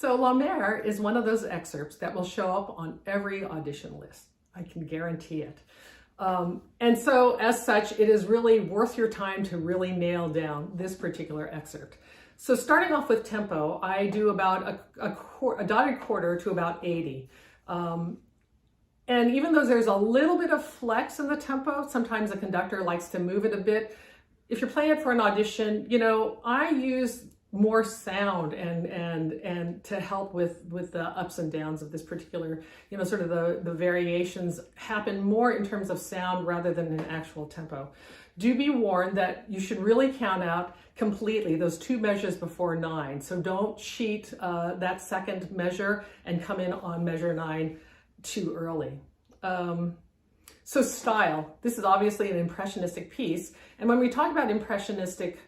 So La Mer is one of those excerpts that will show up on every audition list. I can guarantee it. And so as such, it is really worth your time to really nail down this particular excerpt. So starting off with tempo, I do about a dotted quarter to about 80. And even though there's a little bit of flex in the tempo, sometimes the conductor likes to move it a bit. If you're playing it for an audition, you know, I use more sound and to help with the ups and downs of this particular, you know, sort of the variations happen more in terms of sound rather than in actual tempo. Do be warned that you should really count out completely those two measures before 9. So don't cheat that second measure and come in on measure 9 too early. So style, this is obviously an impressionistic piece. And when we talk about impressionistic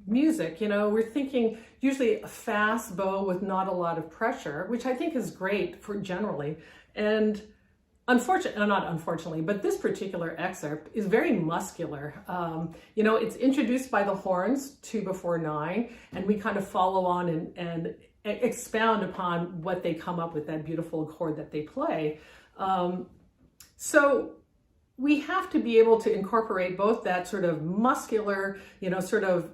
music, you know, we're thinking usually a fast bow with not a lot of pressure, which I think is great for generally. And not unfortunately, but this particular excerpt is very muscular. You know, it's introduced by the horns 2 before 9, and we kind of follow on and expound upon what they come up with, that beautiful chord that they play. So we have to be able to incorporate both that sort of muscular, you know, sort of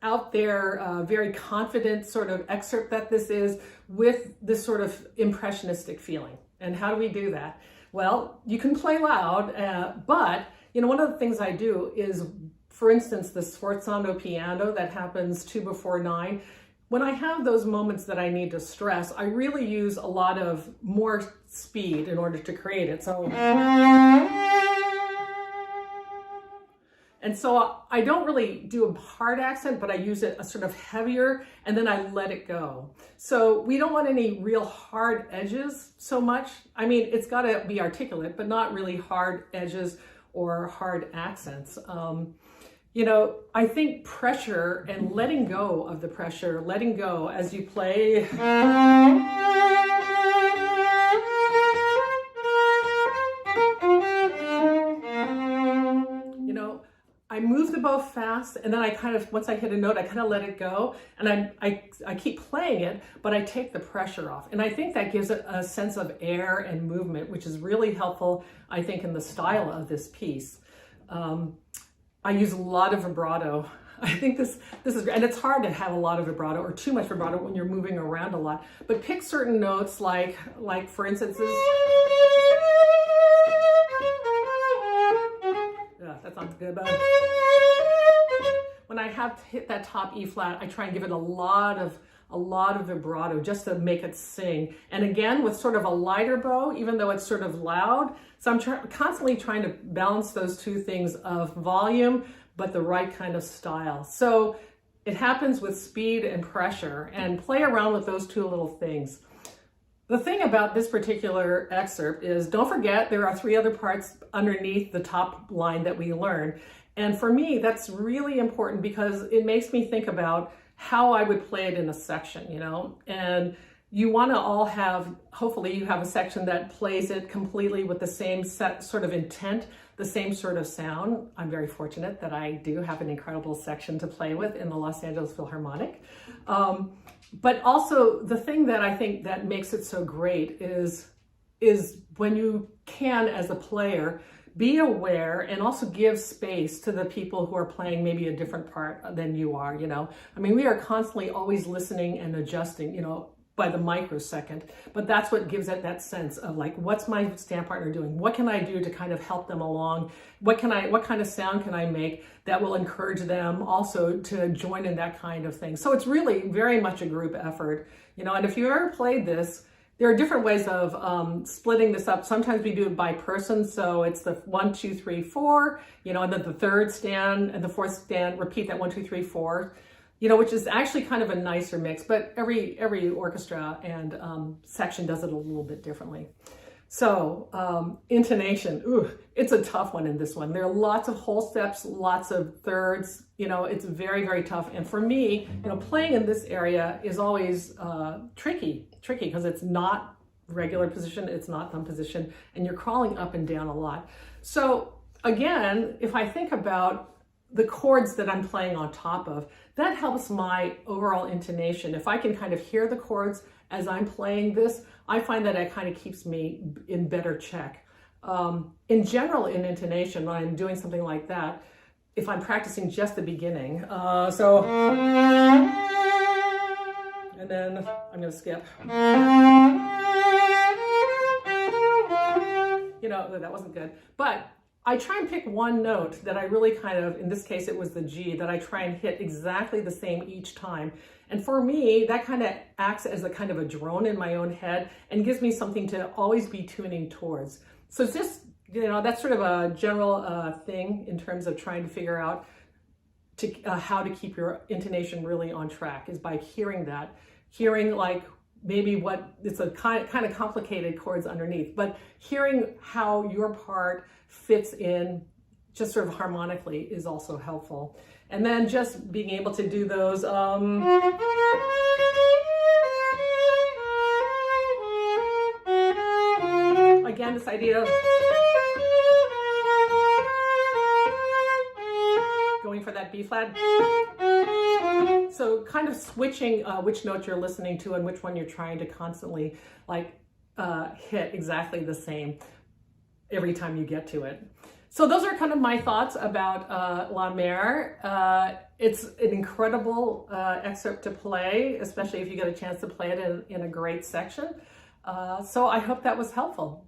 out there, very confident sort of excerpt that this is, with this sort of impressionistic feeling. And how do we do that? Well, you can play loud, but, you know, one of the things I do is, for instance, the sforzando piano that happens 2 before 9. When I have those moments that I need to stress, I really use a lot of more speed in order to create it. And so I don't really do a hard accent, but I use it a sort of heavier, and then I let it go. So we don't want any real hard edges so much. I mean, it's got to be articulate, but not really hard edges or hard accents. You know, I think pressure and letting go of the pressure, letting go as you play. You know, I move the bow fast, and then I kind of, once I hit a note, I kind of let it go, and I keep playing it, but I take the pressure off. And I think that gives it a sense of air and movement, which is really helpful, I think, in the style of this piece. I use a lot of vibrato. I think this is great. And it's hard to have a lot of vibrato or too much vibrato when you're moving around a lot. But pick certain notes like for instance, this. Yeah, that sounds good. But when I have to hit that top E flat, I try and give it a lot of vibrato just to make it sing. And again, with sort of a lighter bow, even though it's sort of loud. So I'm constantly trying to balance those two things of volume, but the right kind of style. So it happens with speed and pressure, and play around with those two little things. The thing about this particular excerpt is, don't forget, there are 3 other parts underneath the top line that we learned. And for me, that's really important because it makes me think about how I would play it in a section, you know, and you want to all have, hopefully you have a section that plays it completely with the same sort of intent, the same sort of sound. I'm very fortunate that I do have an incredible section to play with in the Los Angeles Philharmonic. But also the thing that I think that makes it so great is when you can, as a player, be aware and also give space to the people who are playing maybe a different part than you are, you know. I mean, we are constantly always listening and adjusting, you know, by the microsecond, but that's what gives it that sense of like, what's my stand partner doing? What can I do to kind of help them along? What kind of sound can I make that will encourage them also to join in that kind of thing? So it's really very much a group effort, you know, and if you ever played this, there are different ways of splitting this up. Sometimes we do it by person. So it's the 1, 2, 3, 4, you know, and then the third stand and the fourth stand, repeat that 1, 2, 3, 4, you know, which is actually kind of a nicer mix, but every orchestra and section does it a little bit differently. So intonation, ooh, it's a tough one in this one. There are lots of whole steps, lots of thirds, it's very, very tough. And for me, playing in this area is always tricky because it's not regular position, it's not thumb position, and you're crawling up and down a lot. So again, if I think about the chords that I'm playing on top of, that helps my overall intonation. If I can kind of hear the chords as I'm playing this, I find that it kind of keeps me in better check. In general, in intonation, when I'm doing something like that, if I'm practicing just the beginning, and then I'm going to skip. That wasn't good. But I try and pick one note that I really kind of, in this case, it was the G, that I try and hit exactly the same each time. And for me, that kind of acts as a kind of a drone in my own head and gives me something to always be tuning towards. So it's just, that's sort of a general thing in terms of trying to figure out how to keep your intonation really on track, is by hearing that. Hearing like maybe it's a kind of complicated chords underneath, but hearing how your part fits in just sort of harmonically is also helpful. And then just being able to do those again, this idea of going for that B flat. So kind of switching which note you're listening to and which one you're trying to constantly hit exactly the same every time you get to it. So those are kind of my thoughts about La Mer. It's an incredible excerpt to play, especially if you get a chance to play it in a great section. So I hope that was helpful.